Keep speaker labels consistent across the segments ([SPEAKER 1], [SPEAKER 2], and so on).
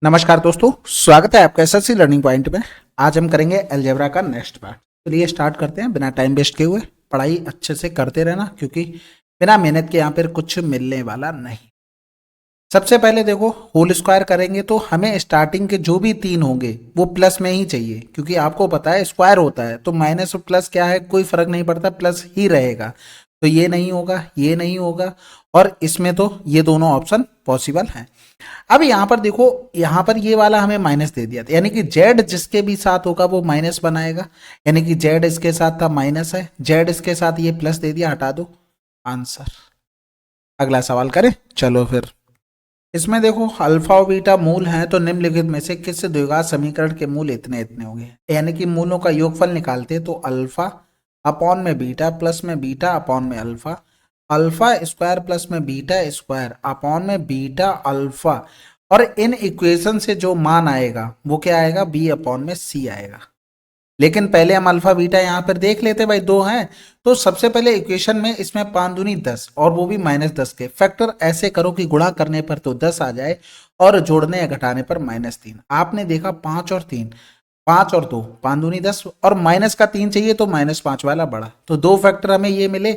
[SPEAKER 1] नमस्कार दोस्तों, स्वागत है आपका एसएससी लर्निंग पॉइंट में। आज हम करेंगे अलजेब्रा का नेक्स्ट पार्ट। चलिए स्टार्ट करते हैं बिना टाइम वेस्ट किए हुए। पढ़ाई अच्छे से करते रहना क्योंकि बिना मेहनत के यहाँ पर कुछ मिलने वाला नहीं। सबसे पहले देखो, होल स्क्वायर करेंगे तो हमें स्टार्टिंग के जो भी तीन होंगे वो प्लस में ही चाहिए, क्योंकि आपको पता है स्क्वायर होता है तो माइनस और प्लस क्या है, कोई फर्क नहीं पड़ता, प्लस ही रहेगा। तो ये नहीं होगा, ये नहीं होगा, और इसमें तो ये दोनों ऑप्शन पॉसिबल हैं। अब यहाँ पर देखो, यहाँ पर ये वाला हमें माइनस दे दिया था, यानी कि जेड जिसके भी साथ होगा वो माइनस बनाएगा। यानी कि जेड इसके साथ था, माइनस है, जेड इसके साथ ये प्लस दे दिया, हटा दो, आंसर। अगला सवाल करें, चलो फिर। इसमें देखो, अल्फा और बीटा मूल हैं तो निम्नलिखित में से किस द्विघात समीकरण के मूल इतने इतने होंगे। यानी कि मूलों का योगफल निकालते तो अल्फा अपॉन में बीटा प्लस में बीटा अपॉन में अल्फा, अल्फा स्क्वायर प्लस में बीटा स्क्वायर अपॉन में बीटा अल्फा, और इन इक्वेशन से जो मान आएगा वो क्या आएगा, बी अपॉन में सी आएगा। लेकिन पहले हम अल्फा बीटा यहाँ पर देख लेते भाई, दो हैं तो सबसे पहले इक्वेशन में इसमें 5 दूनी 10 और वो भी -10 के फैक्टर ऐसे करो कि गुणा करने पर तो 10 आ जाए और जोड़ने या घटाने पर -3। आपने देखा 5 और 3, 5 और 2, 5 दूनी 10, और माइनस का 3 चाहिए तो -5 वाला बड़ा, तो दो फैक्टर हमें ये मिले।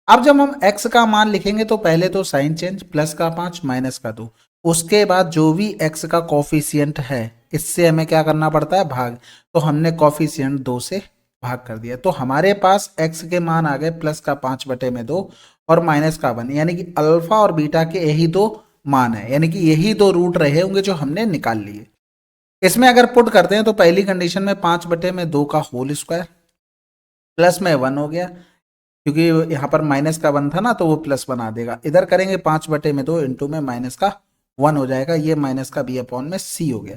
[SPEAKER 1] अब जब हम x का मान लिखेंगे तो पहले तो साइन चेंज, प्लस का 5 माइनस का 2, उसके बाद जो भी x का कॉफिशियंट है इससे हमें क्या करना पड़ता है, भाग। तो हमने कॉफिशियंट 2 से भाग कर दिया, तो हमारे पास x के मान आ गए प्लस का 5/2 और माइनस का 1, यानी कि अल्फा और बीटा के यही दो मान है, यानी कि यही दो रूट रहे होंगे जो हमने निकाल लिए। इसमें अगर पुट करते हैं तो पहली कंडीशन में 5/2 का होल स्क्वायर प्लस में 1 हो गया, क्योंकि यहाँ पर माइनस का 1 था ना तो वो प्लस बना देगा। इधर करेंगे 5/2 इंटू में माइनस का 1 हो जाएगा, ये माइनस का बी अपॉन में सी हो गया।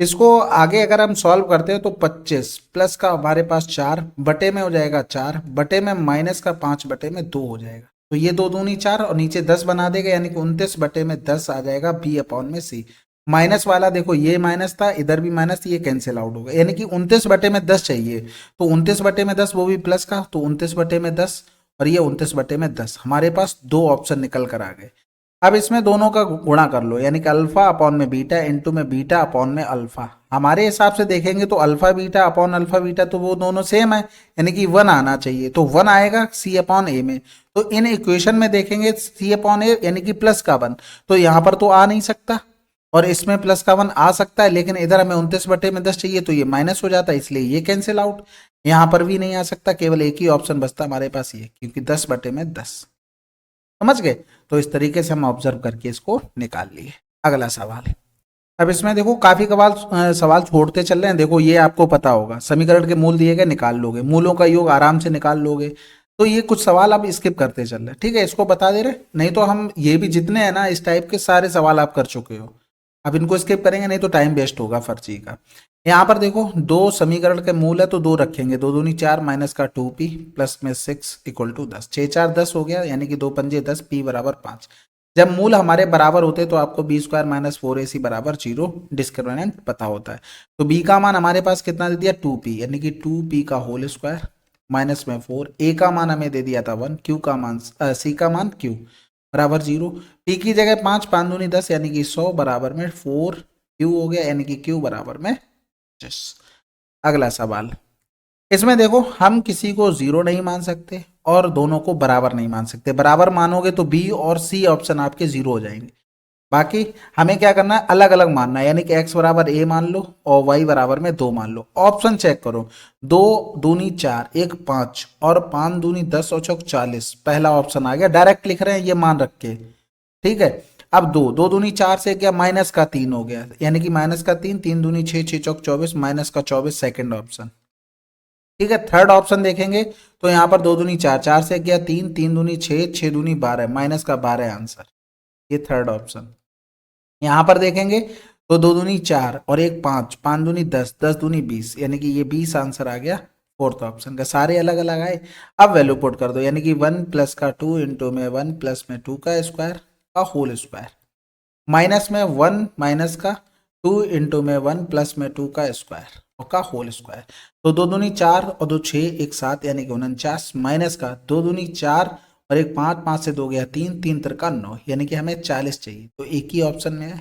[SPEAKER 1] इसको आगे अगर हम सॉल्व करते हैं तो 25 प्लस का हमारे पास 4 बटे में हो जाएगा 4 बटे में माइनस का 5/2 हो जाएगा, तो ये दो दूनी 4 और नीचे 10 बना देगा, यानी कि 29/10 आ जाएगा बी अपॉन में सी। माइनस वाला देखो, ये माइनस था, इधर भी माइनस, ये कैंसिल आउट होगा, यानी कि 29/10 चाहिए, तो 29/10 वो भी प्लस का, तो 29/10 और ये 29/10, हमारे पास दो ऑप्शन निकल कर आ गए। अब इसमें दोनों का गुणा कर लो, यानी कि अल्फा अपॉन में बीटा इंटू में बीटा अपॉन में अल्फा। हमारे हिसाब से देखेंगे तो alpha beta upon alpha beta तो वो दोनों सेम है, यानी कि 1 आना चाहिए, तो 1 आएगा सी अपॉन ए में। तो इन इक्वेशन में देखेंगे सी अपॉन ए यानी कि प्लस का 1, तो यहाँ पर तो आ नहीं सकता, और इसमें प्लस का 1 आ सकता है, लेकिन इधर हमें 29/10 चाहिए तो ये माइनस हो जाता है, इसलिए ये कैंसिल आउट। यहाँ पर भी नहीं आ सकता, केवल एक ही ऑप्शन बचता हमारे पास, ये, क्योंकि 10/10। समझ गए? तो इस तरीके से हम ऑब्जर्व करके इसको निकाल लिए। अगला सवाल। अब इसमें देखो काफी सवाल छोड़ते चल रहे हैं। देखो ये आपको पता होगा, समीकरण के मूल दिए गए निकाल लोगे, मूलों का योग आराम से निकाल लोगे, तो ये कुछ सवाल आप स्किप करते चल रहे हैं, ठीक है, इसको बता दे रहे, नहीं तो हम ये भी जितने हैं ना इस टाइप के सारे सवाल आप कर चुके हो। अब इनको स्किप करेंगे नहीं तो टाइम वेस्ट होगा फर्जी का। यहाँ पर देखो, दो समीकरण के मूल है तो दो रखेंगे, दो दूनी 4 माइनस का 2p प्लस में 6 इक्वल टू 10, 6 4 10 हो गया, यानी कि 2 पंजे 10, p बराबर 5। जब मूल हमारे बराबर होते तो आपको बी स्क्वायर माइनस 4ac बराबर 0 डिस्क्रिमिनेंट पता होता है। तो b का मान हमारे पास कितना दे दिया, 2p, यानी कि 2p का होल स्क्वायर माइनस में 4, a का मान हमें दे दिया था 1, q का मान c का मान q बराबर 0, p की जगह 5 5 दूनी 10, यानी कि 100 बराबर में 4q हो गया, यानी कि q बराबर में 25। अगला सवाल। इसमें देखो, हम किसी को 0 नहीं मान सकते और दोनों को बराबर नहीं मान सकते। बराबर मानोगे तो बी और सी ऑप्शन आपके 0 हो जाएंगे। बाकी हमें क्या करना है, अलग अलग मानना है, यानी कि x बराबर a मान लो और y बराबर में 2 मान लो। ऑप्शन चेक करो, 2 दूनी 4, 1 5 और 5 दूनी 10 और चौक 40, पहला ऑप्शन आ गया, डायरेक्ट लिख रहे हैं ये मान रख के, ठीक है। अब 2 2 दूनी 4 से क्या, माइनस का 3 हो गया, यानी कि माइनस का 3, 3 दूनी 6 6 चौक 24, माइनस का 24 सेकंड ऑप्शन, ठीक है। थर्ड ऑप्शन देखेंगे तो यहाँ पर 2 दूनी 4, 4 से क्या 3, 3 दूनी 6, 6 दूनी 12, माइनस का 12 आंसर, ये थर्ड ऑप्शन। यहाँ पर देखेंगे तो 2 दूनी 4 और 1 5, 5 दूनी 10, 10 दूनी 20, यानी कि ये 20 आंसर आ गया फोर्थ ऑप्शन का। सारे अलग अलग आए, अब वैल्यू पुट कर दो, यानी कि 1 प्लस का 2 इंटू में 1 प्लस में 2 का स्क्वायर का होल स्क्वायर, माइनस में 1 माइनस का 2 इंटू में 1 प्लस में 2 का स्क्वायर और का होल स्क्वायर। तो 2 दूनी 4 और 2 6 एक साथ, यानी कि 49, माइनस का 2 दूनी 4 और 1 5, 5 से 2 गया 3, 3 तिरका 9, यानी कि हमें 40 चाहिए, तो एक ही ऑप्शन में है।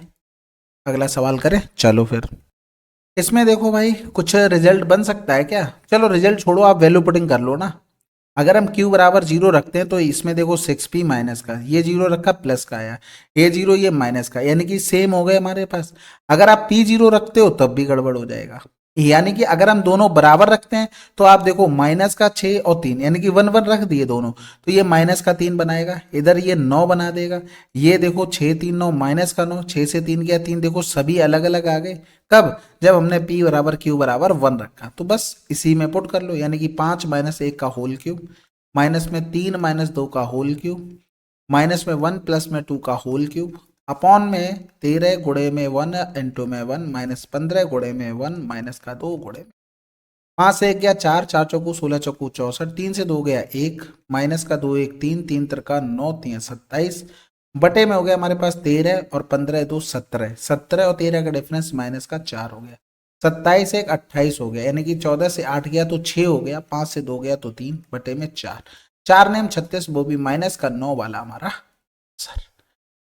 [SPEAKER 1] अगला सवाल करें, चलो फिर। इसमें देखो भाई कुछ रिजल्ट बन सकता है क्या? चलो रिजल्ट छोड़ो, आप वैल्यू पुटिंग कर लो ना। अगर हम q बराबर जीरो रखते हैं तो इसमें देखो 6p माइनस का, ये जीरो रखा प्लस का आया, ये जीरो ये माइनस का, यानी कि सेम हो गए हमारे पास। अगर आप p जीरो रखते हो तब भी गड़बड़ हो जाएगा। यानी कि अगर हम दोनों बराबर रखते हैं तो आप देखो माइनस का 6 और 3, यानी कि 1 1 रख दिए दोनों, तो ये माइनस का 3 बनाएगा, इधर ये 9 बना देगा। ये देखो 6 3 9 माइनस का 9, 6 से 3 गया 3, देखो सभी अलग अलग आ गए। कब? जब हमने p बराबर q बराबर 1 रखा। तो बस इसी में पुट कर लो, यानी कि 5 माइनस 1 का होल क्यूब, माइनस में 3 माइनस 2 का होल क्यूब, माइनस में 1 प्लस में 2 का होल क्यूब, अपॉन में 13 गुणे में 1 इंटू में 1, माइनस 15 गुणे में 1 माइनस का 2 गुणे में 5 से 1 गया 4, 4 चौकू 16 चौकू 64, 3 से 2 गया 1, माइनस का 2 1 3, 3 तिरका 9 3 27, बटे में हो गया हमारे पास 13 और 15 2 17, 17 और 13 का डिफरेंस माइनस का 4 हो गया, 27 1 28 हो गया, यानी कि 14 से 8 गया तो 6 हो गया, 5 से 2 गया तो 3, बटे में 4, 4 ने हम 36, वो भी माइनस का 9 वाला हमारा आंसर।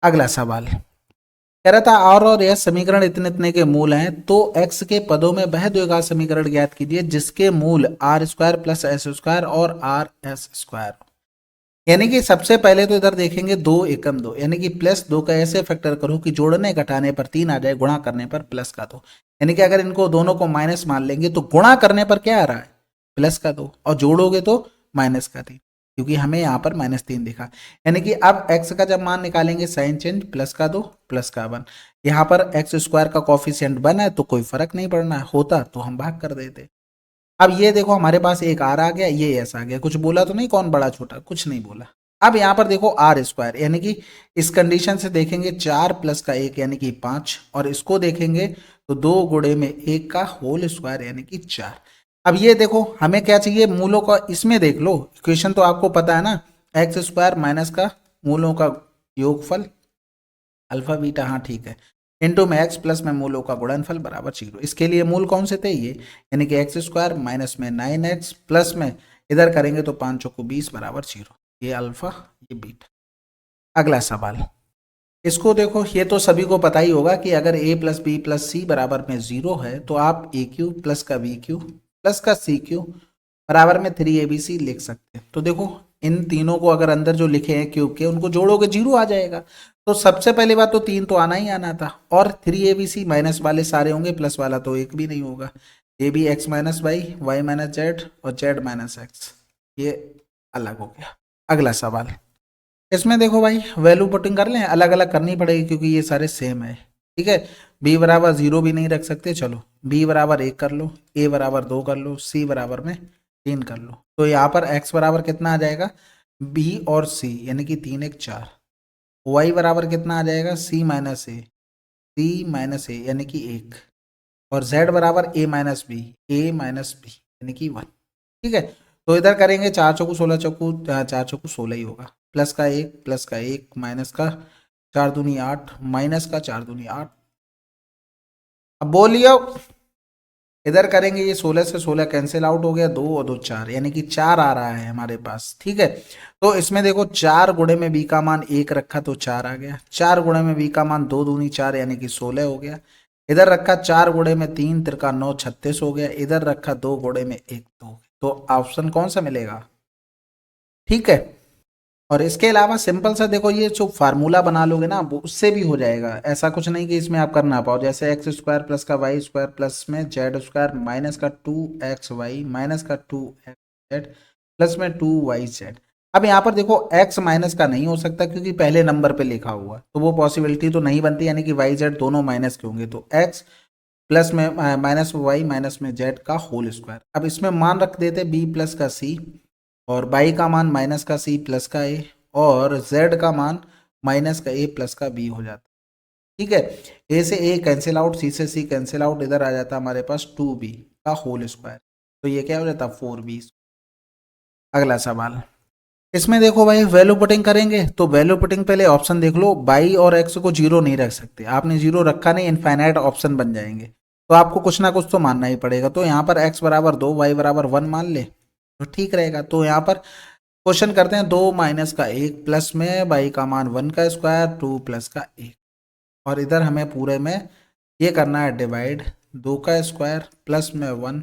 [SPEAKER 1] अगला सवाल कह रहा था और यह समीकरण इतने इतने के मूल हैं, तो x के पदों में वह द्विघात समीकरण ज्ञात कीजिए जिसके मूल R square plus S square और आर एस स्क्वायर। यानी कि सबसे पहले तो इधर देखेंगे 2 एकम 2, यानी कि प्लस 2 का ऐसे फैक्टर करो कि जोड़ने घटाने पर 3 आ जाए, गुणा करने पर प्लस का 2। यानी कि अगर इनको दोनों को माइनस मान लेंगे तो गुणा करने पर क्या आ रहा है? प्लस का 2, और जोड़ोगे तो माइनस का 3, क्योंकि हमें यहाँ पर -3 दिखा। यानी कि अब x का जब मान निकालेंगे साइन चेंज, प्लस का 2 प्लस का 1, यहाँ पर एक्स स्क्वायर का कॉफिशिएंट 1 है तो कोई फर्क नहीं पड़ना, होता तो हम भाग कर देते। अब ये देखो हमारे पास एक आर आ गया, ये एस आ गया, कुछ बोला तो नहीं कौन बड़ा छोटा, कुछ नहीं बोला। अब यहाँ पर देखो आर स्क्वायर, यानी कि इस कंडीशन से देखेंगे 4 प्लस का 1 यानी कि 5, और इसको देखेंगे तो 2 गुणे में 1 का होल स्क्वायर यानी कि 4। अब ये देखो हमें क्या चाहिए, मूलों का, इसमें देख लो इक्वेशन तो आपको पता है ना, एक्स स्क्वायर माइनस का मूलों का योगफल अल्फा बीटा, हाँ ठीक है, इंटू में एक्स प्लस में मूलों का गुणनफल बराबर 0। इसके लिए मूल कौन से थे ये, यानी कि एक्स स्क्वायर माइनस में 9x प्लस में इधर करेंगे तो 5 चौको 20 बराबर 0, ये अल्फा ये बीटा। अगला सवाल, इसको देखो, ये तो सभी को पता ही होगा कि अगर a प्लस बी प्लस सी बराबर में 0 है तो आप ए क्यू प्लस का बी क्यू प्लस का सी क्यू बराबर में 3abc लिख सकते हैं। तो देखो इन तीनों को अगर अंदर जो लिखे हैं क्यूब के, उनको जोड़ोगे 0 आ जाएगा। तो सबसे पहली बात तो 3 तो आना ही आना था, और 3abc माइनस वाले सारे होंगे, प्लस वाला तो एक भी नहीं होगा। A B X minus Y minus Z और जेड माइनस एक्स, ये अलग हो गया। अगला सवाल, इसमें देखो भाई वैल्यू पुटिंग कर लें, अलग अलग करनी पड़ेगी क्योंकि ये सारे सेम है। ठीक है, b बराबर 0 भी नहीं रख सकते, चलो b बराबर 1 कर लो, a बराबर 2 कर लो, c बराबर में 3 कर लो। तो यहाँ पर x बराबर कितना आ जाएगा, b और c, यानी कि 3 1 4। y बराबर कितना आ जाएगा, c minus A, c minus A यानी कि 1, और z बराबर a minus B, a minus B यानी कि 1। ठीक है, तो इधर करेंगे 4 चौकू 16 चौकू 4 चौकू 16 ही होगा, प्लस का 1 माइनस का 4 दूनी 8 माइनस का 4 दूनी 8। अब बोलियो, इधर करेंगे ये 16 से 16 कैंसिल आउट हो गया, 2 और 2 4, यानी कि 4 आ रहा है हमारे पास। ठीक है, तो इसमें देखो 4 गुणे में b का मान 1 रखा तो 4 आ गया, 4 गुणे में b का मान 2 दूनी 4 यानी कि 16 हो गया। इधर रखा 4 गुणे में 3 तिरका 9 36 हो गया, इधर रखा 2 गुणे में 1 2, तो ऑप्शन कौन सा मिलेगा? ठीक है, और इसके अलावा सिंपल सा देखो, ये जो फार्मूला बना लोगे ना वो उससे भी हो जाएगा, ऐसा कुछ नहीं कि इसमें आप कर ना पाओ। जैसे एक्स स्क्वायर प्लस का वाई स्क्वायर प्लस में जेड स्क्वायर माइनस का 2xy माइनस का 2xz प्लस में 2yz। अब यहाँ पर देखो x माइनस का नहीं हो सकता क्योंकि पहले नंबर पे लिखा हुआ, तो वो पॉसिबिलिटी तो नहीं बनती, यानी कि yz दोनों माइनस के होंगे, तो x प्लस में माइनस वाई माइनस में जेड का होल स्क्वायर। अब इसमें मान रख देते b प्लस का c, और बाई का मान माइनस का सी प्लस का ए, और जेड का मान माइनस का ए प्लस का बी हो जाता। ठीक है, ए से ए कैंसिल आउट, सी से सी कैंसिल आउट, इधर आ जाता हमारे पास 2b का होल स्क्वायर, तो ये क्या हो जाता 4b। अगला सवाल, इसमें देखो भाई वैल्यू पुटिंग करेंगे, तो वैल्यू पुटिंग पहले ऑप्शन देख लो, बाई और एक्स को 0 नहीं रख सकते, आपने 0 रखा नहीं, इनफाइनाइट ऑप्शन बन जाएंगे, तो आपको कुछ ना कुछ तो मानना ही पड़ेगा। तो यहाँ पर x बराबर 2 y बराबर 1 मान ले तो ठीक रहेगा। तो यहाँ पर क्वेश्चन करते हैं, 2 माइनस का 1 प्लस में बाई का मान 1 का स्क्वायर 2 प्लस का 1, और इधर हमें पूरे में ये करना है डिवाइड, 2 का स्क्वायर प्लस में 1,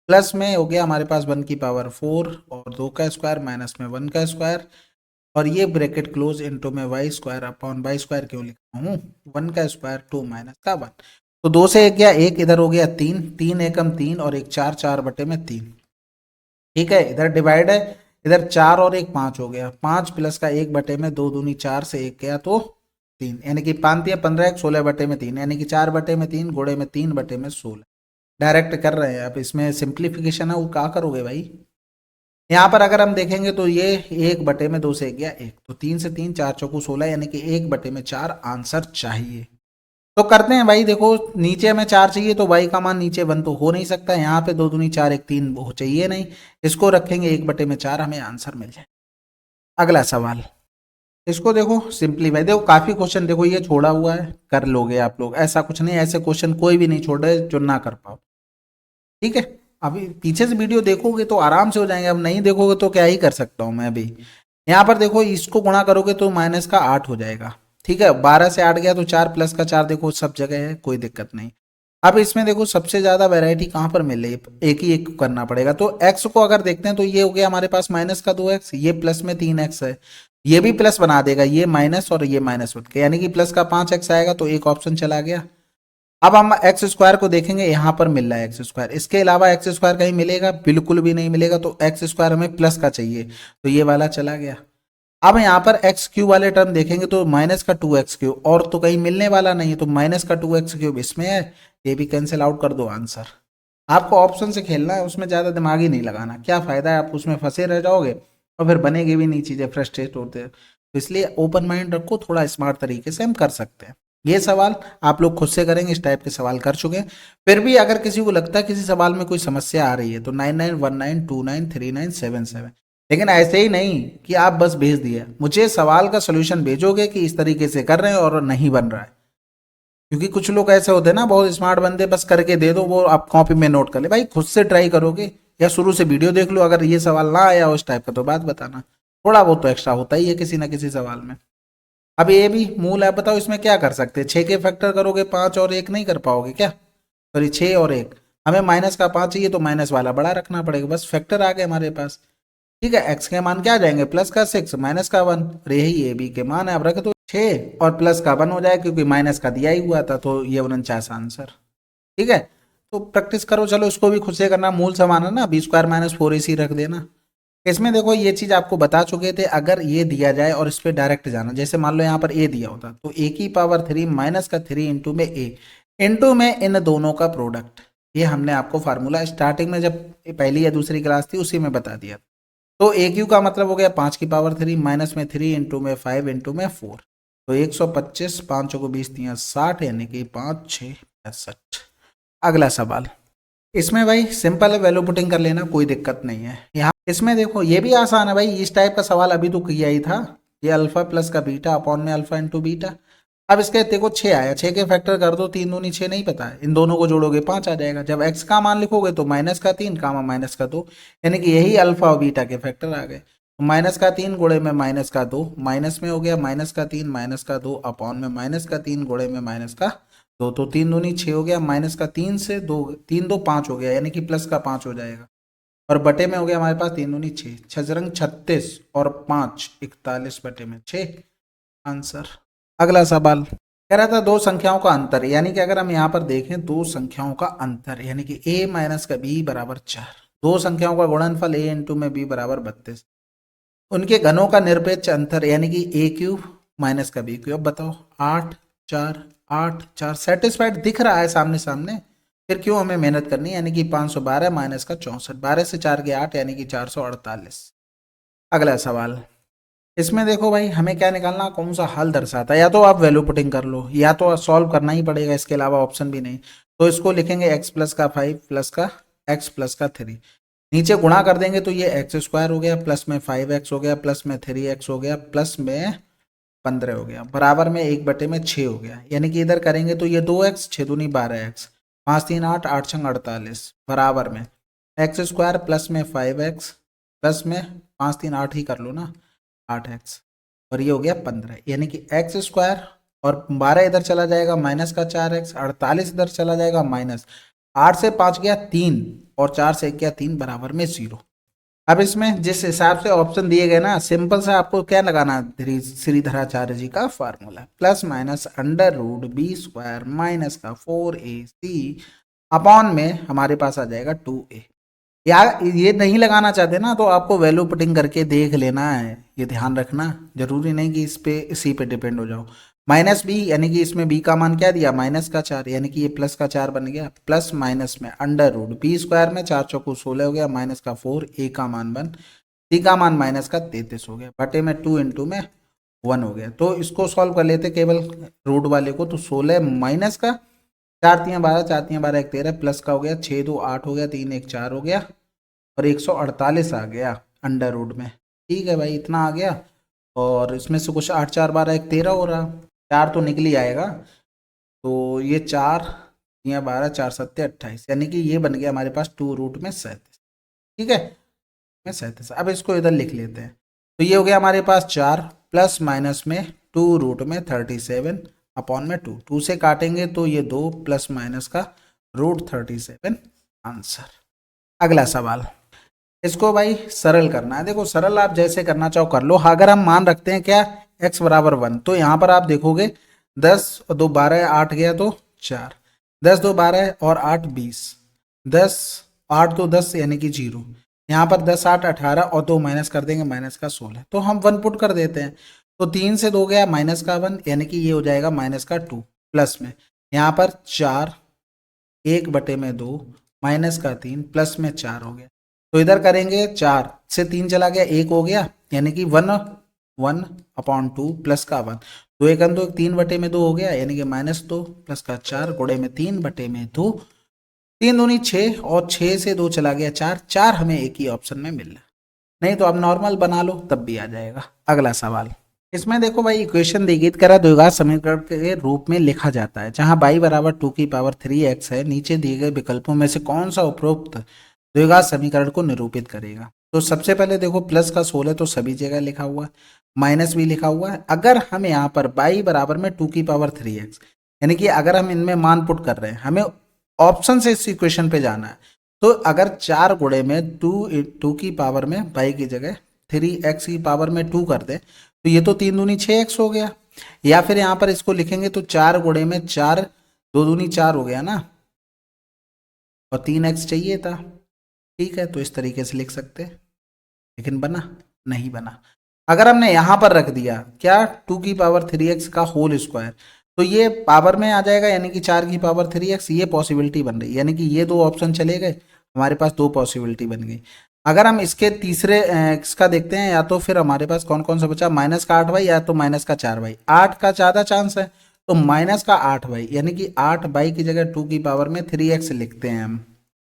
[SPEAKER 1] प्लस में हो गया हमारे पास 1 की पावर 4 और 2 का स्क्वायर माइनस में 1 का स्क्वायर, और ये ब्रैकेट क्लोज इनटू में Y square upon Y square क्यों लिखा हूँ, 1 का स्क्वायर 2 माइनस का 1। तो 2 से 1 गया 1, इधर हो गया 3, 3 एकम 3 और 1 4, 4 बटे में 3। ठीक है, इधर डिवाइड है, इधर 4 और 1 5 हो गया, 5 प्लस का 1 बटे में 2 दूनी 4 से 1 गया तो 3, यानी कि 5 या 15 1 16 बटे में 3, यानी कि 4 बटे में 3 गुणे में 3 बटे में 16। डायरेक्ट कर रहे हैं, अब इसमें सिंप्लीफिकेशन है वो क्या करोगे भाई। यहाँ पर अगर हम देखेंगे तो ये 1 बटे में 2 से 1 गया 1, तो 3 से 3 4 चौको 16, यानी कि 1 बटे में 4 आंसर चाहिए। तो करते हैं भाई, देखो नीचे हमें 4 चाहिए तो y का मान नीचे 1 तो हो नहीं सकता, यहाँ पे 2 दूनी 4 1 3 हो चाहिए नहीं, इसको रखेंगे 1 बटे में 4, हमें आंसर मिल जाए। अगला सवाल, इसको देखो सिंपलीफाई, देखो काफी क्वेश्चन देखो ये छोड़ा हुआ है, कर लोगे आप लोग, ऐसा कुछ नहीं, ऐसे क्वेश्चन कोई भी नहीं छोड़े जो ना कर पाओ। ठीक है, अभी पीछे से वीडियो देखोगे तो आराम से हो जाएंगे, अब नहीं देखोगे तो क्या ही कर सकता हूँ मैं अभी। यहाँ पर देखो इसको गुणा करोगे तो माइनस का 8 हो जाएगा। ठीक है, 12 से 8 गया तो 4 प्लस का 4 देखो सब जगह है, कोई दिक्कत नहीं। अब इसमें देखो सबसे ज्यादा वैरायटी कहाँ पर मिल रही है, एक ही एक करना पड़ेगा। तो x को अगर देखते हैं तो ये हो गया हमारे पास माइनस का 2x, ये प्लस में 3x है, ये भी प्लस बना देगा, ये माइनस और ये माइनस बन के, यानी कि प्लस का 5x आएगा, तो एक ऑप्शन चला गया। अब हम एक्स स्क्वायर को देखेंगे, यहां पर मिल रहा है एक्स स्क्वायर, इसके अलावा एक्स स्क्वायर कहीं मिलेगा, बिल्कुल भी नहीं मिलेगा, तो एक्स स्क्वायर हमें प्लस का चाहिए, तो ये वाला चला गया। अब यहाँ पर एक्स क्यूब वाले टर्म देखेंगे तो माइनस का 2x क्यूब, और तो कहीं मिलने वाला नहीं है, तो माइनस का 2x क्यूब इसमें है, ये भी कैंसिल आउट कर दो आंसर। आपको ऑप्शन से खेलना है, उसमें ज़्यादा दिमाग ही नहीं लगाना, क्या फ़ायदा है, आप उसमें फंसे रह जाओगे और फिर बनेगी भी नहीं चीज़ें, फ्रस्ट्रेट होते हैं। तो इसलिए ओपन माइंड रखो, थोड़ा स्मार्ट तरीके से हम कर सकते हैं। ये सवाल आप लोग खुद से करेंगे, इस टाइप के सवाल कर चुके हैं। फिर भी अगर किसी को लगता है किसी सवाल में कोई समस्या आ रही है तो 9919293977, लेकिन ऐसे ही नहीं कि आप बस भेज दिया, मुझे सवाल का सोल्यूशन भेजोगे कि इस तरीके से कर रहे हैं और नहीं बन रहा है। क्योंकि कुछ लोग ऐसे होते हैं ना, बहुत स्मार्ट बंदे, बस करके दे दो, वो आप कॉपी में नोट कर ले। भाई खुद से ट्राई करोगे या शुरू से वीडियो देख लो, अगर ये सवाल ना आया उस टाइप का तो बात बताना, थोड़ा बहुत तो एक्स्ट्रा होता ही है किसी ना किसी सवाल में। अब ये भी मूल है, बताओ इसमें क्या कर सकते हैं, 6 के फैक्टर करोगे 5 और 1 नहीं कर पाओगे क्या, सॉरी 6 और 1, हमें माइनस का 5 चाहिए तो माइनस वाला बड़ा रखना पड़ेगा, बस फैक्टर आ गए हमारे पास। ठीक है, एक्स के मान क्या आ जाएंगे, प्लस का 6 माइनस का 1, और यही ए बी के मान है, अब रख दो 6 और प्लस का 1 हो जाए, क्योंकि माइनस का दिया ही हुआ था, तो ये 49 आंसर। ठीक है, तो प्रैक्टिस करो, चलो इसको भी खुद से करना, मूल समान है ना, बी स्क्वायर माइनस 4ac रख देना। इसमें देखो ये चीज आपको बता चुके थे, अगर ये दिया जाए और इस पे डायरेक्ट जाना, जैसे मान लो यहाँ पर ए दिया होता तो ए की पावर 3 माइनस का 3 इंटू में ए, इंटू में इन दोनों का प्रोडक्ट, ये हमने आपको फार्मूला स्टार्टिंग में जब पहली या दूसरी क्लास थी उसी में बता दिया। तो ए क्यू का मतलब हो गया 5 की पावर 3 माइनस में 3 इंटू में 5 इंटू में 4, तो 125, 5 को 20 3 60, यानी कि 5 6 65। अगला सवाल, इसमें भाई सिंपल है, वैल्यू पुटिंग कर लेना, कोई दिक्कत नहीं है। यहाँ इसमें देखो ये भी आसान है भाई, इस टाइप का सवाल अभी तो किया ही था, ये अल्फा प्लस का बीटा अपॉन में अल्फा इंटू बीटा। अब इसके देखो 6 आया, 6 के फैक्टर कर दो, 3 दूनी 6 नहीं पता है, इन दोनों को जोड़ोगे 5 आ जाएगा। जब x का मान लिखोगे तो माइनस का 3 कामा माइनस का 2, यानी कि यही अल्फा और बीटा के फैक्टर आ गए। तो माइनस का 3 गुणे में माइनस का 2, माइनस में हो गया माइनस का 3 माइनस का 2 अपॉन में माइनस का 3 गुणे में माइनस का 2, तो 3 दूनी 6 हो गया, माइनस का 3 से 2, 3 2 5 हो गया, यानी कि प्लस का 5 हो जाएगा, और बटे में हो गया हमारे पास 3 दूनी 6, 6 36 और 5 41 बटे में 6 आंसर। अगला सवाल कह रहा था दो संख्याओं का अंतर, यानी कि अगर हम यहाँ पर देखें दो संख्याओं का अंतर, यानी कि a माइनस का b बराबर 4, दो संख्याओं का गुणनफल a इंटू में b बराबर 32, उनके घनों का निरपेक्ष अंतर, यानी कि a क्यूब माइनस का b क्यूब। अब बताओ 8 4 8 4 सेटिस्फाइड दिख रहा है सामने सामने, फिर क्यों हमें मेहनत करनी, यानी कि 512 माइनस का 64, 12 से 4 के 8, यानी कि 448। अगला सवाल, इसमें देखो भाई हमें क्या निकालना, कौन सा हल दर्शाता है, या तो आप वैल्यू पुटिंग कर लो या तो सॉल्व करना ही पड़ेगा, इसके अलावा ऑप्शन भी नहीं। तो इसको लिखेंगे x प्लस का 5 प्लस का x प्लस का 3, नीचे गुणा कर देंगे तो ये एक्स स्क्वायर हो गया, प्लस में 5x हो गया, प्लस में 3x हो गया, प्लस में 15 हो गया, बराबर में 1 बटे में 6 हो गया, यानी कि इधर करेंगे तो ये 2x 6 दूनी 12x 5 3 8 8 6 48, बराबर में एक्स स्क्वायर प्लस में 5x प्लस में 5 3 8 ही कर लो ना 8x, और ये हो गया 15, यानी कि एक्स स्क्वायर और 12 इधर चला जाएगा माइनस का 4x, 48 इधर चला जाएगा माइनस, 8 से 5 गया 3 और 4 से 1 गया 3 बराबर में 0। अब इसमें जिस हिसाब से ऑप्शन दिए गए ना, सिंपल सा आपको क्या लगाना, श्रीधराचार्य जी का formula, plus minus under root B square minus का 4ac अपॉन में हमारे पास आ जाएगा 2a। या ये नहीं लगाना चाहते ना तो आपको वैल्यू पुटिंग करके देख लेना है, ये ध्यान रखना, जरूरी नहीं कि इसी पे डिपेंड हो जाओ। माइनस बी यानी कि इसमें बी का मान क्या दिया, माइनस का 4, यानी कि ये प्लस का 4 बन गया, प्लस माइनस में अंडर रूट बी स्क्वायर में 4 चौको 16 हो गया, माइनस का 4, ए का मान 1, सी का मान माइनस का 33 हो गया, बटे में 2 इंटू में 1 हो गया। तो इसको सॉल्व कर लेते केवल रूट वाले को, तो 16 माइनस का 4 3 12, 4 3 12 1 13, प्लस का हो गया 6 2 8 हो गया, 3 1 4 हो गया और 148 आ गया अंडर रूट में। ठीक है भाई, इतना आ गया और इसमें से कुछ 8 4 12 1 13 हो रहा, 4 तो निकल ही आएगा, तो ये 4 या 12 4 7 28, यानी कि ये बन गया हमारे पास 2 रूट में 37। ठीक है, में 37। अब इसको इधर लिख लेते हैं, तो ये हो गया हमारे पास 4 प्लस माइनस में 2 रूट में 37 अपॉन में 2, 2 से काटेंगे तो ये 2 प्लस माइनस का रूट 37 आंसर। अगला सवाल, इसको भाई सरल करना है। देखो सरल आप जैसे करना चाहो कर लो। अगर हम मान रखते हैं क्या x बराबर 1, तो यहाँ पर आप देखोगे 10 और 2 12, 8 गया तो 4, 10 2 12 और 8 20, 10 8 तो 10 यानी कि 0, यहाँ पर 10 8 18 और 2 माइनस कर देंगे माइनस का 16, तो हम 1 पुट कर देते हैं, तो 3 से 2 गया माइनस का 1 यानी कि ये हो जाएगा माइनस का 2, प्लस में यहाँ पर 4 1 बटे में 2 माइनस का 3 प्लस में 4 हो गया, तो इधर करेंगे 4 से 3 चला गया 1 हो गया, यानी कि 1 1 अपॉन 2 प्लस का 1, 2 1 2 3 बटे में 2 हो गया, यानी कि माइनस 2 प्लस का 4 गुणे में 3 बटे में 2, 3 दूनी 6 और 6 से 2 चला गया 4, 4 हमें एक ही ऑप्शन में मिल रहा, नहीं तो आप नॉर्मल बना लो तब भी आ जाएगा। अगला सवाल, इसमें देखो भाई इक्वेशन दी गई करा द्विघात समीकरण के रूप में लिखा जाता है, जहां y बराबर 2 की पावर 3x है, नीचे दिए गए विकल्पों में से कौन सा उपरोक्त द्विघात समीकरण को निरूपित करेगा। तो सबसे पहले देखो प्लस का 16 तो सभी जगह लिखा हुआ है, माइनस भी लिखा हुआ है। अगर हम यहाँ पर y बराबर में 2 की पावर 3x, यानी कि अगर हम इनमें मान पुट कर रहे हैं, हमें ऑप्शन से इस इक्वेशन पे जाना है, तो अगर 4 गुणे में 2 की पावर में y की जगह 3x की पावर में 2 कर दे, तो ये तो 3 दूनी 6x हो गया, या फिर यहाँ पर इसको लिखेंगे तो 4 गुणे में 4 2 दूनी 4 हो गया ना, और 3x चाहिए था। ठीक है, तो इस तरीके से लिख सकते हैं, लेकिन बना नहीं बना। अगर हमने यहां पर रख दिया क्या 2 की पावर 3x का होल स्क्वायर, तो ये पावर में आ जाएगा, यानी कि 4 की पावर 3x, ये पॉसिबिलिटी बन रही, यानी कि ये 2 ऑप्शन चले गए, हमारे पास 2 पॉसिबिलिटी बन गई। अगर हम इसके तीसरे इसका देखते हैं, या तो फिर हमारे पास कौन कौन सा बचा, माइनस का 8y या तो माइनस का 4y, 8 का ज़्यादा चांस है, तो माइनस का 8y, यानी कि 8y की जगह 2 की पावर में 3x लिखते हैं हम।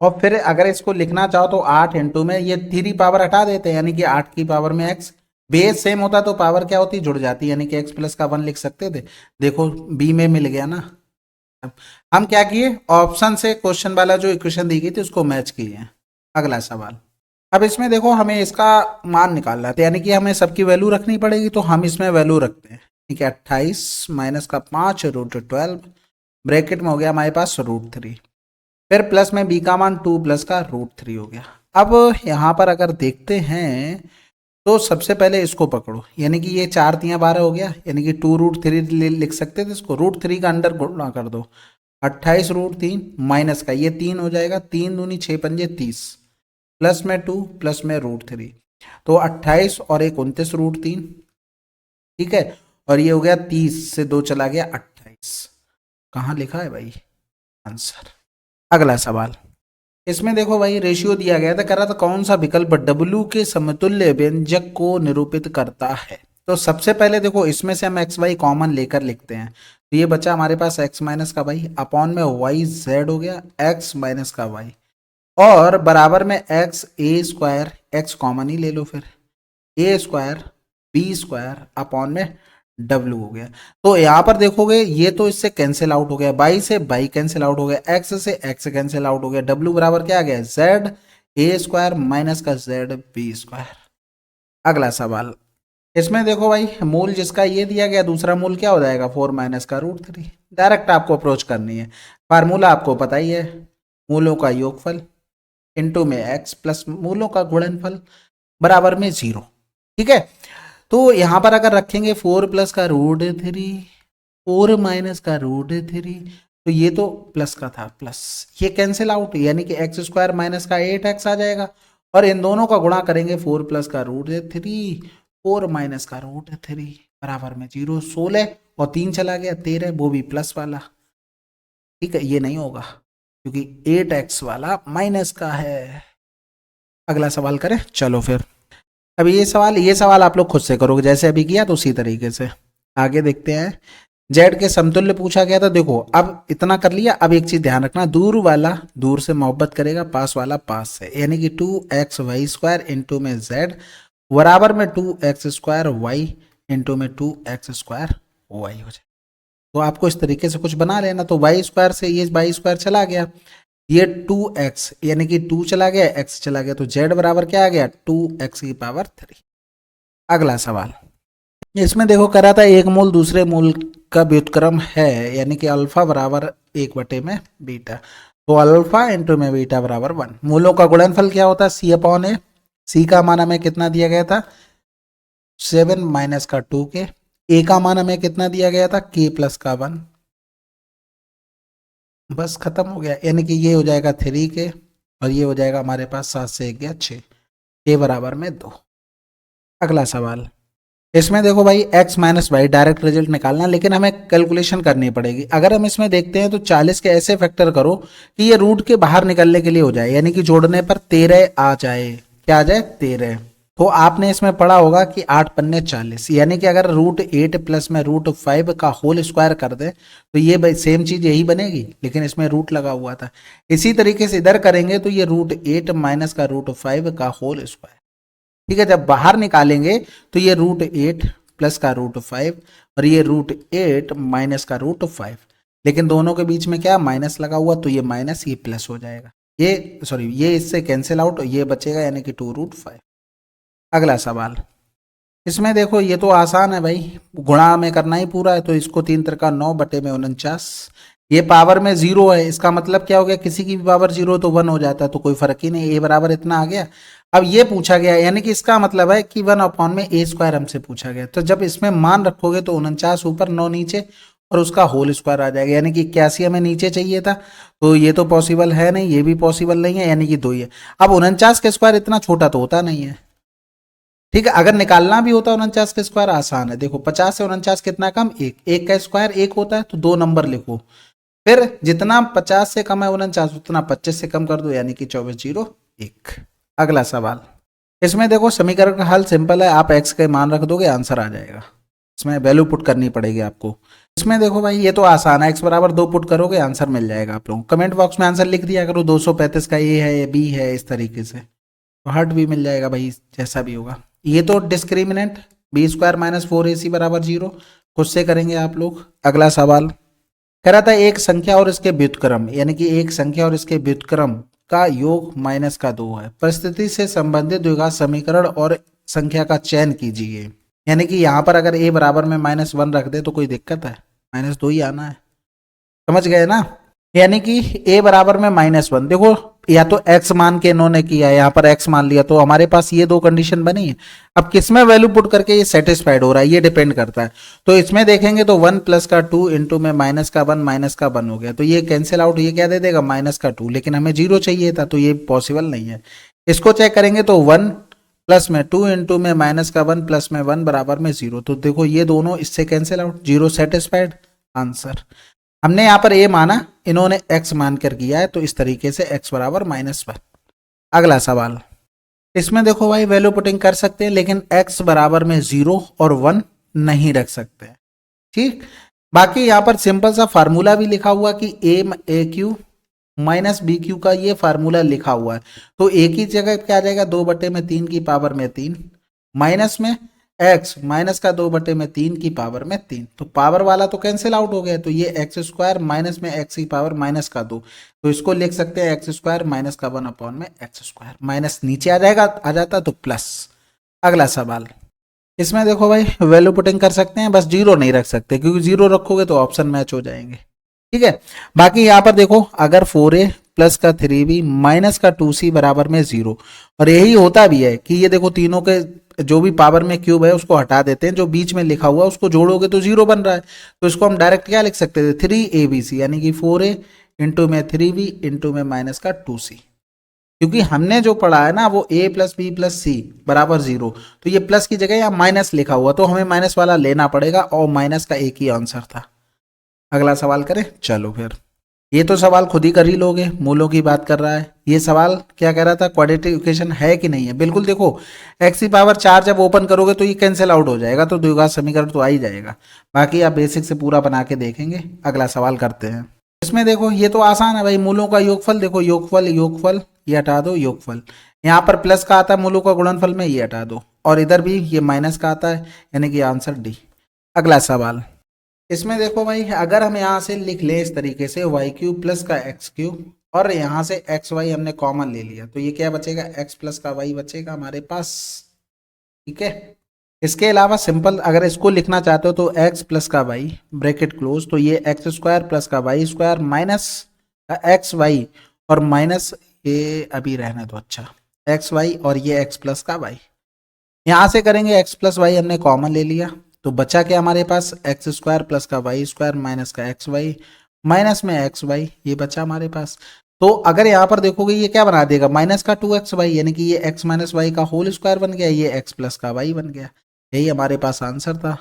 [SPEAKER 1] और फिर अगर इसको लिखना चाहो तो 8 इंटू में ये 3 पावर हटा देते हैं, यानी कि 8 की पावर में x, बेस सेम होता तो पावर क्या होती, जुड़ जाती, यानी कि x प्लस का 1 लिख सकते थे। देखो b में मिल गया ना। हम क्या किए, ऑप्शन से क्वेश्चन वाला जो इक्वेशन दी गई थी उसको मैच किए हैं। अगला सवाल, अब इसमें देखो हमें इसका मान निकालना है, यानी कि हमें सबकी वैल्यू रखनी पड़ेगी, तो हम इसमें वैल्यू रखते हैं। ठीक है, 28 माइनस का 5 रूट 12 ब्रैकेट में हो गया हमारे पास रूट 3, फिर प्लस में b का मान 2 प्लस का रूट 3 हो गया। अब यहाँ पर अगर देखते हैं तो सबसे पहले इसको पकड़ो, यानी कि ये 4 3 12 हो गया, यानी कि 2 रूट 3 लिख सकते थे इसको, रूट 3 का अंडर गुणा कर दो, 28 रूट 3 माइनस का ये 3 हो जाएगा, 3 दूनी 6 पंजे 30, प्लस में 2 प्लस में रूट 3, तो 28 और 1 29 रूट 3। ठीक है, और ये हो गया 30 से 2 चला गया 28, कहाँ लिखा है भाई आंसर। अगला सवाल, इसमें देखो भाई रेशियो दिया गया था, करा था कौन सा विकल्प W के समतुल्य व्यंजक को निरूपित करता है। तो सबसे पहले देखो इसमें से हम एक्स वाई कॉमन लेकर लिखते हैं, तो ये बचा हमारे पास x माइनस का वाई अपॉन में वाई जेड हो गया x माइनस का वाई, और बराबर में x ए स्क्वायर, x कॉमन ही ले लो, फिर ए स्क्वायर बी स्क्वायर अपॉन में W हो गया। तो यहाँ पर देखोगे ये तो इससे कैंसिल आउट हो गया, बाई से बाई कैंसिल आउट हो गया, x से x कैंसिल आउट हो गया, W बराबर क्या आ गया Z ए स्क्वायर माइनस का Z बी स्क्वायर। अगला सवाल, इसमें देखो भाई मूल जिसका ये दिया गया, दूसरा मूल क्या हो जाएगा 4 माइनस का रूट 3। डायरेक्ट आपको अप्रोच करनी है, फार्मूला आपको पता ही है, मूलों का योगफल इनटू में x प्लस मूलों का गुणनफल बराबर में 0। ठीक है, तो यहां पर अगर रखेंगे 4 प्लस का रूट 3, 4 माइनस का रूट 3, तो ये तो प्लस का था, प्लस ये कैंसिल आउट, यानी कि एक्स स्क्वायर माइनस का 8x आ जाएगा, और इन दोनों का गुणा करेंगे 4 प्लस का रूट 3, 4 माइनस का रूट 3 बराबर में 0। 16 और 3 चला गया 13, वो भी प्लस वाला। ठीक है, ये नहीं होगा क्योंकि 8x वाला माइनस का है। अगला सवाल करें, चलो फिर। अब ये सवाल आप लोग खुद से करोगे, जैसे अभी किया तो उसी तरीके से आगे देखते हैं। जेड के समतुल्य पूछा गया था। देखो अब इतना कर लिया, अब एक चीज ध्यान रखना, दूर वाला दूर से मोहब्बत करेगा, पास वाला पास से, यानी कि 2xy² इंटू में z बराबर में 2x² इंटू में 2x² हो जाए। तो आपको इस तरीके से कुछ बना लेना। तो y² से ये y² चला गया, ये 2x यानी कि 2 चला गया, x चला गया, तो z बराबर क्या आ गया 2x⁻3। अगला सवाल, इसमें देखो करा था एक मूल दूसरे मूल का व्युत्क्रम है, यानी कि अल्फा बराबर 1/बीटा, तो अल्फा इंटू में बीटा बराबर 1। मूलों का गुणनफल क्या होता है c/a। c का मान हमें कितना दिया गया था 7 माइनस का 2 के, a का मान हमें कितना दिया गया था k प्लस का 1। बस खत्म हो गया, यानी कि ये हो जाएगा 3 के और ये हो जाएगा हमारे पास 7 से 1 गया 6, k बराबर में 2। अगला सवाल, इसमें देखो भाई x minus Y direct result निकालना, लेकिन हमें कैलकुलेशन करनी पड़ेगी। अगर हम इसमें देखते हैं तो 40 के ऐसे फैक्टर करो कि ये रूट के बाहर निकलने के लिए हो जाए, यानी कि जोड़ने पर 13 आ जाए। क्या आ जाए 13। तो आपने इसमें पढ़ा होगा कि 8 पन्ने 40, यानी कि अगर √8 प्लस में √5 का होल स्क्वायर कर दे तो ये सेम चीज यही बनेगी, लेकिन इसमें रूट लगा हुआ था। इसी तरीके से इधर करेंगे तो ये √8 माइनस का √5 का होल स्क्वायर। ठीक है, जब बाहर निकालेंगे तो ये √8 प्लस का √5 और ये √8 माइनस का √5, लेकिन दोनों के बीच में क्या माइनस लगा हुआ, तो ये माइनस ये प्लस हो जाएगा, ये सॉरी ये इससे कैंसिल आउट, ये बचेगा यानी कि 2√5। अगला सवाल, इसमें देखो ये तो आसान है भाई, गुणा में करना ही पूरा है, तो इसको 3 3 9/49, ये पावर में 0 है, इसका मतलब क्या हो गया किसी की भी पावर 0 तो 1 हो जाता है, तो कोई फर्क ही नहीं, a बराबर इतना आ गया। अब ये पूछा गया, यानी कि इसका मतलब है कि 1/में a² हमसे पूछा गया, तो जब इसमें मान रखोगे तो 49 ऊपर 9 नीचे और उसका होल स्क्वायर आ जाएगा, यानी कि 81 हमें नीचे चाहिए था, तो ये तो पॉसिबल है नहीं, ये भी पॉसिबल नहीं है, यानी कि 2 ही है। अब 49 का स्क्वायर इतना छोटा तो होता नहीं है। ठीक है, अगर निकालना भी होता 49 का स्क्वायर आसान है, देखो 50 से 49 कितना कम, एक का स्क्वायर 1 होता है, तो 2 नंबर लिखो, फिर जितना 50 से कम है 49 उतना 25 से कम कर दो, यानी कि 24/01। अगला सवाल, इसमें देखो समीकरण का हल सिंपल है, आप x के मान रख दोगे आंसर आ जाएगा, इसमें वैल्यू पुट करनी पड़ेगी आपको। इसमें देखो भाई ये तो आसान है, x बराबर 2 पुट करोगे आंसर मिल जाएगा आप लोगों को। कमेंट बॉक्स में आंसर लिख दिया करो, 235 का a है b है, इस तरीके से तो हर्ट भी मिल जाएगा भाई, जैसा भी होगा। ये तो डिस्क्रिमिनेंट b² माइनस 4ac बराबर 0 खुद से करेंगे आप लोग। अगला सवाल कह रहा था एक संख्या और इसके व्युत्क्रम, यानी कि एक संख्या और इसके व्युत्क्रम का योग माइनस का 2 है, परिस्थिति से संबंधित द्विघात समीकरण और संख्या का चयन कीजिए। यानी कि यहाँ पर अगर a बराबर में -1 रख दे तो कोई दिक्कत है, -2 ही आना है, समझ गए ना। यानी कि a बराबर में -1, देखो या तो x मान के इन्होंने किया है, यहाँ पर x मान लिया, तो हमारे पास ये 2 कंडीशन बनी है। अब किसमें वैल्यू पुट करके ये सेटिस्फाइड हो रहा है ये डिपेंड करता है। तो इसमें देखेंगे तो 1 प्लस का 2 इंटू में माइनस का 1 माइनस का 1 हो गया, तो ये कैंसिल आउट, ये क्या दे देगा -2, लेकिन हमें 0 चाहिए था, तो ये पॉसिबल नहीं है। इसको चेक करेंगे तो 1 प्लस में 2 इंटू में माइनस का 1 प्लस में 1 बराबर में 0, तो देखो ये दोनों इससे कैंसिल आउट, 0 सेटिस्फाइड आंसर। हमने यहाँ पर a माना, इन्होंने x मान कर किया है, तो इस तरीके से x बराबर -1। अगला सवाल, इसमें देखो भाई वैल्यू पुटिंग कर सकते हैं, लेकिन x बराबर में 0 और 1 नहीं रख सकते। ठीक, बाकी यहाँ पर सिंपल सा फार्मूला भी लिखा हुआ कि a/q माइनस bq का ये फार्मूला लिखा हुआ है, तो a की जगह क्या आ जाएगा 2/3 की पावर में 3 माइनस में x माइनस का 2/3 की पावर में 3, तो पावर वाला तो कैंसिल आउट हो गया, तो ये x² माइनस में x की पावर -2, तो इसको लिख सकते हैं x² माइनस का 1/x², माइनस नीचे आ जाएगा, आ जाता तो प्लस। अगला सवाल, इसमें देखो भाई वैल्यू पुटिंग कर सकते हैं, बस जीरो नहीं रख सकते क्योंकि जीरो रखोगे तो ऑप्शन मैच हो जाएंगे। ठीक है, बाकी यहाँ पर देखो अगर 4a प्लस का 3b माइनस का 2c बराबर में जीरो, और यही होता भी है कि ये देखो तीनों के जो भी पावर में क्यूब है उसको हटा देते हैं, जो बीच में लिखा हुआ है उसको जोड़ोगे तो जीरो बन रहा है, तो इसको हम डायरेक्ट क्या लिख सकते थे 3abc, यानी कि 4a इंटू में 3b इंटू में माइनस का 2c। क्योंकि हमने जो पढ़ा है ना वो a प्लस बी प्लस सी बराबर जीरो, तो ये प्लस की जगह यहाँ माइनस लिखा हुआ तो हमें माइनस वाला लेना पड़ेगा, और माइनस का एक ही आंसर था। अगला सवाल करें, चलो फिर। ये तो सवाल खुद ही कर ही लोगे, मूलों की बात कर रहा है। ये सवाल क्या कह रहा था, क्वाड्रेटिक इक्वेशन है कि नहीं है। बिल्कुल, देखो x की पावर 4 जब ओपन करोगे तो ये कैंसिल आउट हो जाएगा, तो द्विघात समीकरण तो आ ही जाएगा। बाकी आप बेसिक से पूरा बना के देखेंगे। अगला सवाल करते हैं। इसमें देखो ये तो आसान है भाई, मूलों का योगफल, देखो योगफल योगफल ये हटा दो, योगफल यहाँ पर प्लस का आता है मूलों का गुणनफल में, ये हटा दो, और इधर भी ये माइनस का आता है, यानी कि आंसर डी। अगला सवाल। इसमें देखो भाई अगर हम यहाँ से लिख लें इस तरीके से वाई क्यूब प्लस का एक्स क्यूब, और यहाँ से एक्स वाई हमने कॉमन ले लिया, तो ये क्या बचेगा, एक्स प्लस का वाई बचेगा हमारे पास। ठीक है, इसके अलावा सिंपल अगर इसको लिखना चाहते हो तो एक्स प्लस का वाई ब्रैकेट क्लोज, तो ये एक्स स्क्वायर प्लस का Y square minus X Y, और माइनस ये अभी रहने दो, अच्छा एक्स वाई और ये एक्स प्लस का वाई। यहाँ से करेंगे एक्स प्लस वाई हमने कॉमन ले लिया, तो बचा क्या हमारे पास, एक्स स्क्वायर प्लस का वाई स्क्वायर माइनस का एक्स वाई, माइनस में एक्स वाई, ये बचा हमारे पास। तो अगर यहाँ पर देखोगे ये क्या बना देगा, माइनस का 2xy, यानी कि ये x माइनस वाई का होल स्क्वायर बन गया, ये x प्लस का वाई बन गया। यही हमारे पास आंसर था।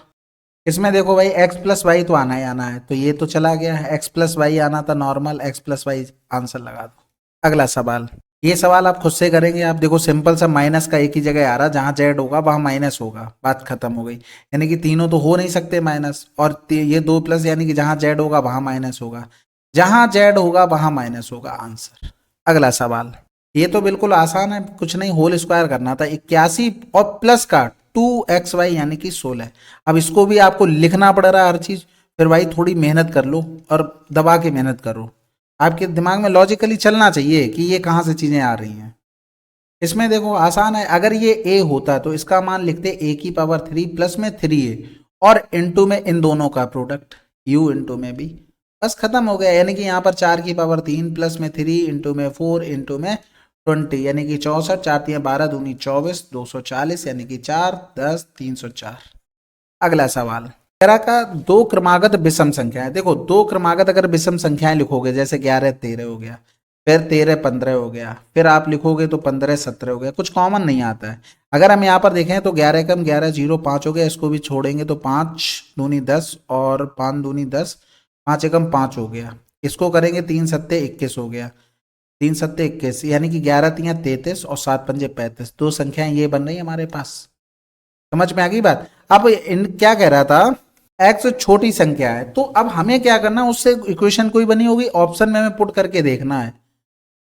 [SPEAKER 1] इसमें देखो भाई x प्लस वाई तो आना ही आना है, तो ये तो चला गया, x प्लस वाई आना था normal, x plus Y answer लगा दो। अगला सवाल। ये सवाल आप खुद से करेंगे। आप देखो सिंपल सा माइनस का एक ही जगह आ रहा, जहां जेड होगा वहां माइनस होगा, बात खत्म हो गई। यानी कि तीनों तो हो नहीं सकते माइनस, और ये दो प्लस, यानी कि जहां जेड होगा वहां माइनस होगा, जहां जेड होगा वहां माइनस होगा, आंसर। अगला सवाल। ये तो बिल्कुल आसान है, कुछ नहीं होल स्क्वायर करना था, 81 और प्लस का 2xy यानी कि 16। अब इसको भी आपको लिखना पड़ रहा है हर चीज, फिर भाई थोड़ी मेहनत कर लो और दबा के मेहनत करो। आपके दिमाग में लॉजिकली चलना चाहिए कि ये कहाँ से चीजें आ रही हैं। इसमें देखो आसान है, अगर ये a होता तो इसका मान लिखते a की पावर 3 प्लस में 3a, और इंटू में इन दोनों का प्रोडक्ट u इंटू में b, बस खत्म हो गया। यानी कि यहाँ पर 4 की पावर 3 प्लस में 3 इंटू में 4 इंटू में 20, यानी कि 64, 4 3 12 दूनी 24, 240, यानी कि 4 10 304। अगला सवाल। तरह का दो क्रमागत विषम संख्या है। देखो दो क्रमागत अगर विषम संख्याएं लिखोगे, जैसे 11 13 हो गया, फिर 13 15 हो गया, फिर आप लिखोगे तो 15 17 हो गया, कुछ कॉमन नहीं आता है। अगर हम यहाँ पर देखें तो 11 कम 11 0 5 हो गया, इसको भी छोड़ेंगे तो 5 दूनी 10 और 5 दूनी 10, 5 एकम 5 हो गया, इसको करेंगे 3 सत्ते 21 हो गया, 3 सत्ते 21, यानी कि 11 तियां 33 और 7 पंजे 35, दो संख्याएं ये बन रही है हमारे पास। समझ में आ गई बात। अब इन क्या कह रहा था, एक्स छोटी संख्या है, तो अब हमें क्या करना, उससे इक्वेशन कोई बनी होगी, ऑप्शन में हमें पुट करके देखना है,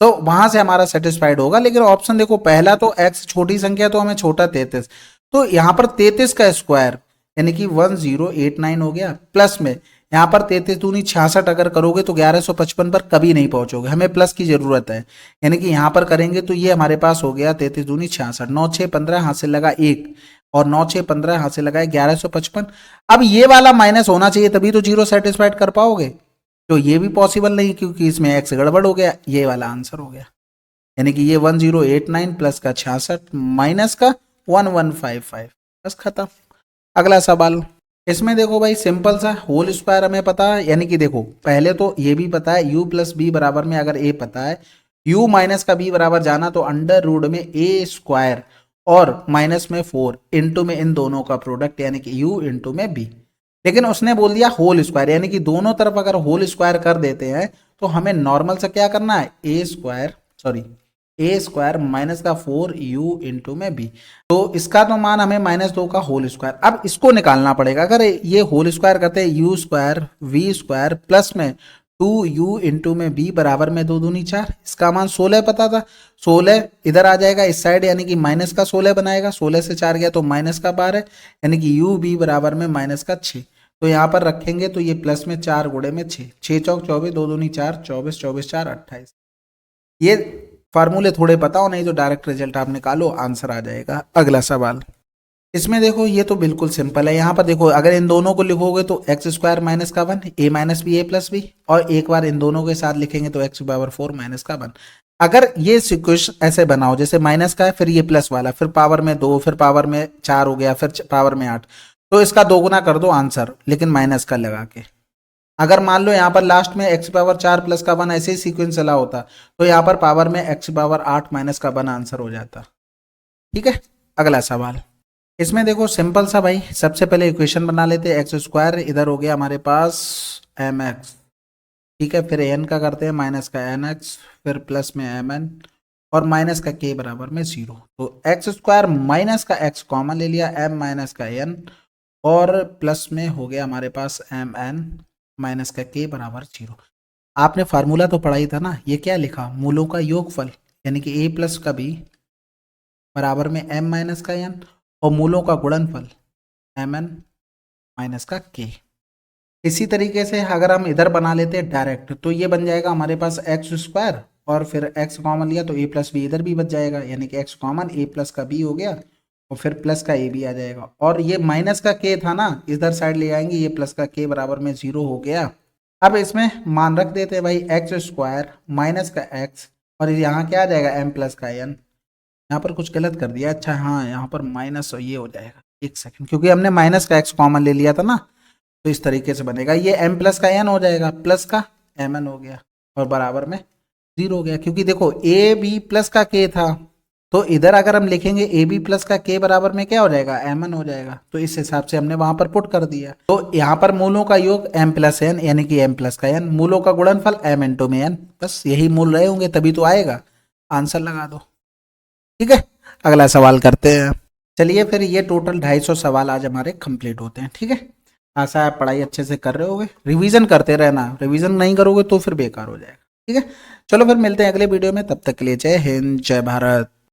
[SPEAKER 1] तो वहां से हमारा सेटिस्फाइड होगा। लेकिन ऑप्शन देखो पहला तो एक्स छोटी संख्या, तो हमें छोटा 33, तो यहाँ पर 33 का स्क्वायर यानी कि 1089 हो गया, प्लस में यहाँ पर 33 दूनी 66 अगर करोगे तो 1155 पर कभी नहीं पहुंचोगे, हमें प्लस की जरूरत है। यानी कि यहाँ पर करेंगे तो ये हमारे पास हो गया 33 दूनी 66, 9 6 15 हाथ से लगा 1, और 9 6 15 हाथ से लगाए 1155। अब ये वाला माइनस होना चाहिए, तभी तो जीरो सेटिस्फाइड कर पाओगे, तो ये भी पॉसिबल नहीं क्योंकि इसमें एक्स गड़बड़ हो गया, ये वाला आंसर हो गया। यानी कि ये 1089 प्लस का 66 माइनस का 1155, बस खत्म। अगला सवाल। इसमें देखो भाई सिंपल सा होल स्क्वायर हमें पता है, यानी कि देखो पहले तो ये भी पता है u प्लस बी बराबर में, अगर a पता है u माइनस का b बराबर जाना, तो अंडर रूट में a स्क्वायर और माइनस में 4 इंटू में इन दोनों का प्रोडक्ट, यानी कि u इंटू में b। लेकिन उसने बोल दिया होल स्क्वायर, यानी कि दोनों तरफ अगर होल स्क्वायर कर देते हैं तो हमें नॉर्मल से क्या करना है, ए स्क्वायर माइनस का 4u इंटू में b, तो इसका तो मान हमें -2 का होल स्क्वायर। अब इसको निकालना पड़ेगा, अगर ये होल स्क्वायर करते हैं u square v square plus में 2u इंटू में b बराबर में 2 दूनी 4, इसका मान 16 पता था, 16 इधर आ जाएगा इस साइड, यानी कि माइनस का 16 बनाएगा, 16 से 4 गया तो माइनस का 12, यानी कि u b बराबर में माइनस का 6। तो यहाँ पर रखेंगे तो ये प्लस में 4 गुणे में 6, 6 चौक 24, 2 दूनी 4, 24 24 4 28। ये फार्मूले थोड़े पता हो, नहीं तो डायरेक्ट रिजल्ट आप निकालो, आंसर आ जाएगा। अगला सवाल। इसमें देखो ये तो बिल्कुल सिंपल है। यहाँ पर देखो अगर इन दोनों को लिखोगे तो एक्स स्क्वायर माइनस का 1 ए माइनस बी ए प्लस बी, और एक बार इन दोनों के साथ लिखेंगे तो एक्स पावर 4 माइनस का 1। अगर ये सिक्वेंस ऐसे बनाओ जैसे माइनस का है फिर ये प्लस वाला फिर पावर में 2 फिर पावर में 4 हो गया फिर पावर में 8, तो इसका दोगुना कर दो आंसर, लेकिन माइनस का लगा के। अगर मान लो यहाँ पर लास्ट में एक्स पावर 4 प्लस का 1 ऐसे ही सीक्वेंस चला होता तो यहाँ पर पावर में एक्स पावर 8 माइनस का 1 आंसर हो जाता। ठीक है, अगला सवाल। इसमें देखो सिंपल सा भाई, सबसे पहले इक्वेशन बना लेते हैं। एक्स स्क्वायर इधर हो गया हमारे पास एम एक्स, ठीक है, फिर एन का करते हैं माइनस का एन एक्स, फिर प्लस में एम एन, और माइनस का के बराबर में 0। तो एक्स स्क्वायर माइनस का एक्स कॉमन ले लिया, एम माइनस का एन, और प्लस में हो गया हमारे पास एम एन माइनस का के बराबर 0। आपने फार्मूला तो पढ़ा ही था ना, ये क्या लिखा, मूलों का योगफल यानी कि ए प्लस का बी बराबर में एम माइनस का एन, और मूलों का गुणनफल एम एन माइनस का के। इसी तरीके से अगर हम इधर बना लेते हैं डायरेक्ट तो ये बन जाएगा हमारे पास एक्स स्क्वायर, और फिर एक्स कॉमन लिया तो ए प्लस बी इधर भी बच जाएगा, यानी कि एक्स कॉमन ए प्लस का बी हो गया, और फिर प्लस का ए भी आ जाएगा, और ये माइनस का के था ना इधर साइड ले आएंगे, ये प्लस का के बराबर में 0 हो गया। अब इसमें मान रख देते हैं भाई एक्स स्क्वायर माइनस का एक्स, और यहाँ क्या आ जाएगा एम प्लस का एन। यहाँ पर कुछ गलत कर दिया, अच्छा हाँ यहाँ पर माइनस ये हो जाएगा, एक सेकंड, क्योंकि हमने माइनस का एक्स कॉमन ले लिया था ना, तो इस तरीके से बनेगा, ये एम प्लस का एन हो जाएगा, प्लस का एम एन हो गया, और बराबर में 0 हो गया। क्योंकि देखो ए बी प्लस का के था, तो इधर अगर हम लिखेंगे ए बी प्लस का के बराबर में क्या हो जाएगा, एम एन हो जाएगा, तो इस हिसाब से हमने वहां पर पुट कर दिया। तो यहाँ पर मूलों का योग एम प्लस एन यानी कि एम प्लस का एन, मूलों का गुणनफल एम इंटू में एन, बस यही मूल रहे होंगे तभी तो आएगा, आंसर लगा दो। ठीक है, अगला सवाल करते हैं। चलिए फिर ये टोटल 250 सवाल आज हमारे कंप्लीट होते हैं। ठीक है, आशा है पढ़ाई अच्छे से कर रहे होगे, रिवीजन करते रहना, रिवीजन नहीं करोगे तो फिर बेकार हो जाएगा। ठीक है, चलो फिर मिलते हैं अगले वीडियो में, तब तक के लिए जय हिंद जय भारत।